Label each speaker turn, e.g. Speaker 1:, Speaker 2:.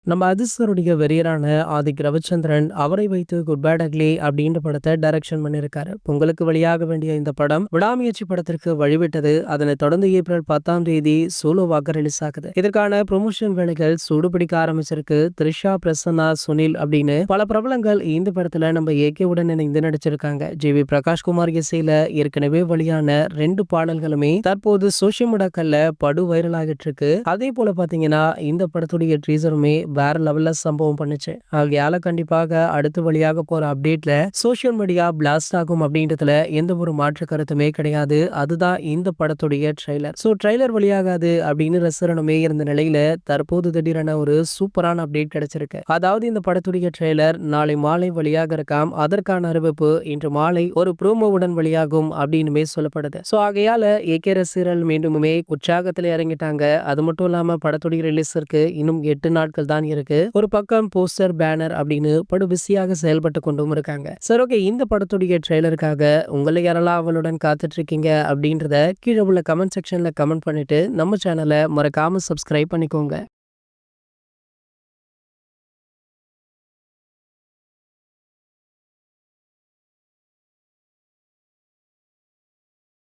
Speaker 1: நம்ம அதிர்ஷ்டருடைய வெறியரான ஆதிக் ரவிச்சந்திரன் அவரை வைத்து குட் பேட் அக்லி அப்படின்ற படத்தை டைரக்ஷன் பண்ணியிருக்காரு. பொங்கலுக்கு வெளியாக வேண்டிய இந்த படம் விடாமுயற்சி படத்திற்கு வழிவிட்டது. அதனைத் தொடர்ந்து ஏப்ரல் 10ஆம் தேதி சோலோவாக ரிலீஸ் ஆகுது. இதற்கான ப்ரொமோஷன் வேலைகள் சூடுபிடிக்க ஆரம்பிச்சிருக்கு. த்ரிஷா, பிரசன்னா, சுனில் அப்படின்னு பல பிரபலங்கள் இந்த படத்துல நம்ம ஏகேவுடன் இணைந்து நடிச்சிருக்காங்க. ஜி.வி. பிரகாஷ்குமார் இசையில ஏற்கனவே வெளியான 2 பாடல்களுமே தற்போது சோசியல் மீடியாக்கள்ல படு வைரல் ஆகிட்டு இருக்கு. அதே போல பாத்தீங்கன்னா இந்த படத்துடைய ட்ரீசருமே வேற லெவல்ல சம்பவம் பண்ணுச்சு. ஆகையால கண்டிப்பாக அடுத்து வழியாக போற அப்டேட்ல சோசியல் மீடியா பிளாஸ்ட் ஆகும் அப்படின்றதுல எந்த ஒரு மாற்று கருத்துமே கிடையாது. அதுதான் இந்த படத்துடைய ட்ரெய்லர். ட்ரெய்லர் வழியாகாது அப்படின்னு ரசிகனுமே இருந்த நிலையில தற்போது திடீரென ஒரு சூப்பரான அப்டேட் கிடைச்சிருக்கு. அதாவது இந்த படத்துடைய ட்ரெய்லர் நாளை மாலை வெளியாக இருக்காம். அதற்கான அறிவிப்பு இன்று மாலை ஒரு ப்ரோமோவுடன் வெளியாகும் அப்படின்னுமே சொல்லப்படுது. ஆகையால ஏகே ரசிகர்கள் மீண்டுமே உற்சாகத்துல இறங்கிட்டாங்க. அது மட்டும் இல்லாம படத்துடைய ரிலீஸிற்கு இன்னும் 8 நாட்கள் தான் இருக்கு. ஒரு பக்கம் போஸ்டர், பேனர் அப்படின்னு படு பிஸியாக செயல்பட்டு கொண்டும் இருக்காங்க. சரி, ஓகே, இந்த படத்துடைய ட்ரெய்லருக்காக உங்களை யாரெல்லாம் அவளுடன் காத்துட்டு இருக்கீங்க அப்படின்றத கீழே உள்ள கமெண்ட் செக்ஷன்ல கமெண்ட் பண்ணிட்டு நம்ம சேனலை மறக்காம சப்ஸ்கிரைப் பண்ணிக்கோங்க.